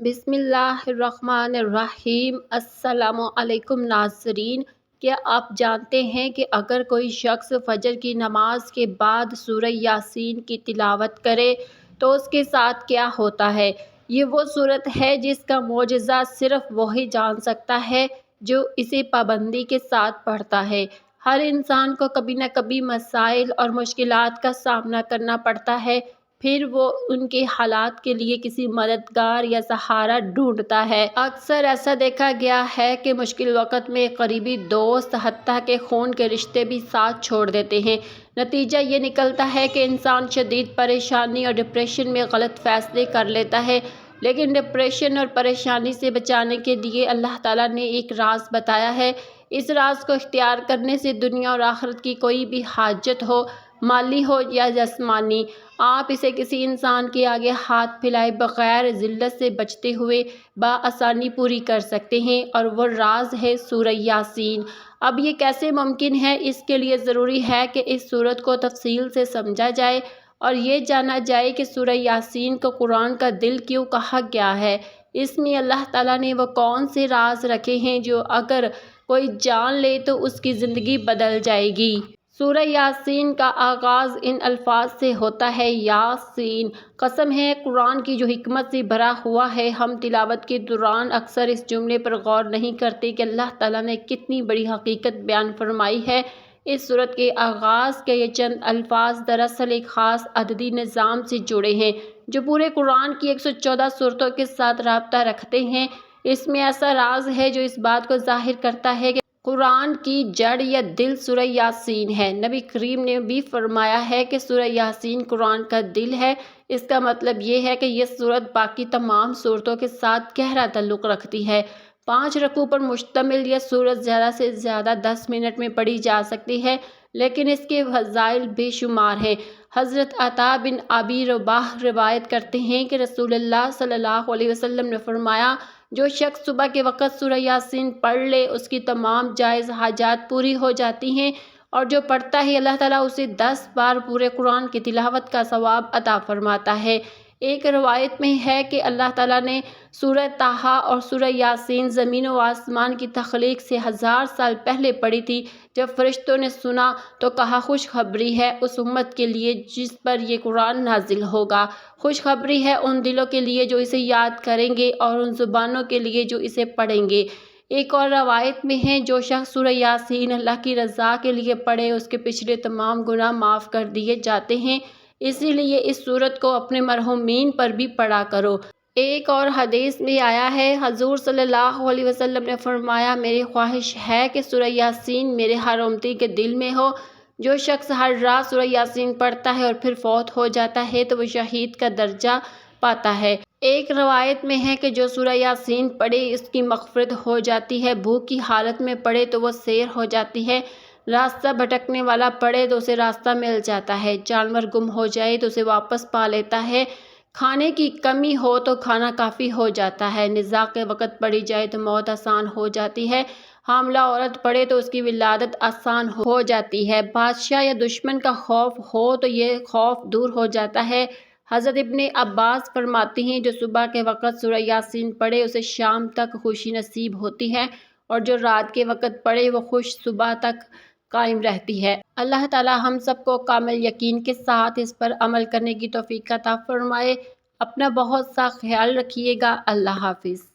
بسم اللہ الرحمن الرحیم۔ السلام علیکم ناظرین، کیا آپ جانتے ہیں کہ اگر کوئی شخص فجر کی نماز کے بعد سورہ یاسین کی تلاوت کرے تو اس کے ساتھ کیا ہوتا ہے؟ یہ وہ سورت ہے جس کا معجزہ صرف وہی جان سکتا ہے جو اسے پابندی کے ساتھ پڑھتا ہے۔ ہر انسان کو کبھی نہ کبھی مسائل اور مشکلات کا سامنا کرنا پڑتا ہے، پھر وہ ان کے حالات کے لیے کسی مددگار یا سہارا ڈھونڈتا ہے۔ اکثر ایسا دیکھا گیا ہے کہ مشکل وقت میں قریبی دوست، حتیٰ کہ خون کے رشتے بھی ساتھ چھوڑ دیتے ہیں۔ نتیجہ یہ نکلتا ہے کہ انسان شدید پریشانی اور ڈپریشن میں غلط فیصلے کر لیتا ہے۔ لیکن ڈپریشن اور پریشانی سے بچانے کے لیے اللہ تعالیٰ نے ایک راز بتایا ہے۔ اس راز کو اختیار کرنے سے دنیا اور آخرت کی کوئی بھی حاجت ہو، مالی ہو یا جسمانی، آپ اسے کسی انسان کے آگے ہاتھ پھیلائے بغیر ذلت سے بچتے ہوئے بآسانی پوری کر سکتے ہیں، اور وہ راز ہے سورہ یاسین۔ اب یہ کیسے ممکن ہے؟ اس کے لیے ضروری ہے کہ اس سورت کو تفصیل سے سمجھا جائے اور یہ جانا جائے کہ سورہ یاسین کو قرآن کا دل کیوں کہا گیا ہے۔ اس میں اللہ تعالیٰ نے وہ کون سے راز رکھے ہیں جو اگر کوئی جان لے تو اس کی زندگی بدل جائے گی۔ سورہ یاسین کا آغاز ان الفاظ سے ہوتا ہے: یاسین، قسم ہے قرآن کی جو حکمت سے بھرا ہوا ہے۔ ہم تلاوت کے دوران اکثر اس جملے پر غور نہیں کرتے کہ اللہ تعالیٰ نے کتنی بڑی حقیقت بیان فرمائی ہے۔ اس سورت کے آغاز کے یہ چند الفاظ دراصل ایک خاص عددی نظام سے جڑے ہیں جو پورے قرآن کی 114 سورتوں کے ساتھ رابطہ رکھتے ہیں۔ اس میں ایسا راز ہے جو اس بات کو ظاہر کرتا ہے کہ قرآن کی جڑ یا دل سورہ یاسین ہے۔ نبی کریم نے بھی فرمایا ہے کہ سورہ یاسین قرآن کا دل ہے۔ اس کا مطلب یہ ہے کہ یہ سورت باقی تمام سورتوں کے ساتھ گہرا تعلق رکھتی ہے۔ 5 رکوع پر مشتمل یہ سورت زیادہ سے زیادہ 10 منٹ میں پڑھی جا سکتی ہے، لیکن اس کے فضائل بے شمار ہیں۔ حضرت عطا بن ابی رباح روایت کرتے ہیں کہ رسول اللہ صلی اللہ علیہ وسلم نے فرمایا: جو شخص صبح کے وقت سورہ یاسین پڑھ لے اس کی تمام جائز حاجات پوری ہو جاتی ہیں، اور جو پڑھتا ہے اللہ تعالیٰ اسے 10 بار پورے قرآن کی تلاوت کا ثواب عطا فرماتا ہے۔ ایک روایت میں ہے کہ اللہ تعالیٰ نے سورہ طٰہٰ اور سورہ یاسین زمین و آسمان کی تخلیق سے 1000 سال پہلے پڑھی تھی۔ جب فرشتوں نے سنا تو کہا: خوشخبری ہے اس امت کے لیے جس پر یہ قرآن نازل ہوگا، خوشخبری ہے ان دلوں کے لیے جو اسے یاد کریں گے اور ان زبانوں کے لیے جو اسے پڑھیں گے۔ ایک اور روایت میں ہے: جو شخص سورہ یاسین اللہ کی رضا کے لیے پڑھے اس کے پچھلے تمام گناہ معاف کر دیے جاتے ہیں، اسی لیے اس سورت کو اپنے مرحومین پر بھی پڑھا کرو۔ ایک اور حدیث میں آیا ہے، حضور صلی اللہ علیہ وسلم نے فرمایا: میری خواہش ہے کہ سورہ یاسین میرے ہر امتی کے دل میں ہو۔ جو شخص ہر رات سورہ یاسین پڑھتا ہے اور پھر فوت ہو جاتا ہے تو وہ شہید کا درجہ پاتا ہے۔ ایک روایت میں ہے کہ جو سورہ یاسین پڑھے اس کی مغفرت ہو جاتی ہے، بھوک کی حالت میں پڑھے تو وہ سیر ہو جاتی ہے، راستہ بھٹکنے والا پڑھے تو اسے راستہ مل جاتا ہے، جانور گم ہو جائے تو اسے واپس پا لیتا ہے، کھانے کی کمی ہو تو کھانا کافی ہو جاتا ہے، نزاع کے وقت پڑھی جائے تو موت آسان ہو جاتی ہے، حاملہ عورت پڑھے تو اس کی ولادت آسان ہو جاتی ہے، بادشاہ یا دشمن کا خوف ہو تو یہ خوف دور ہو جاتا ہے۔ حضرت ابن عباس فرماتے ہیں: جو صبح کے وقت سورہ یاسین پڑھے اسے شام تک خوشی نصیب ہوتی ہے، اور جو رات کے وقت پڑھے وہ خوش صبح تک قائم رہتی ہے۔ اللہ تعالیٰ ہم سب کو کامل یقین کے ساتھ اس پر عمل کرنے کی توفیق عطا فرمائے۔ اپنا بہت سا خیال رکھیے گا۔ اللہ حافظ۔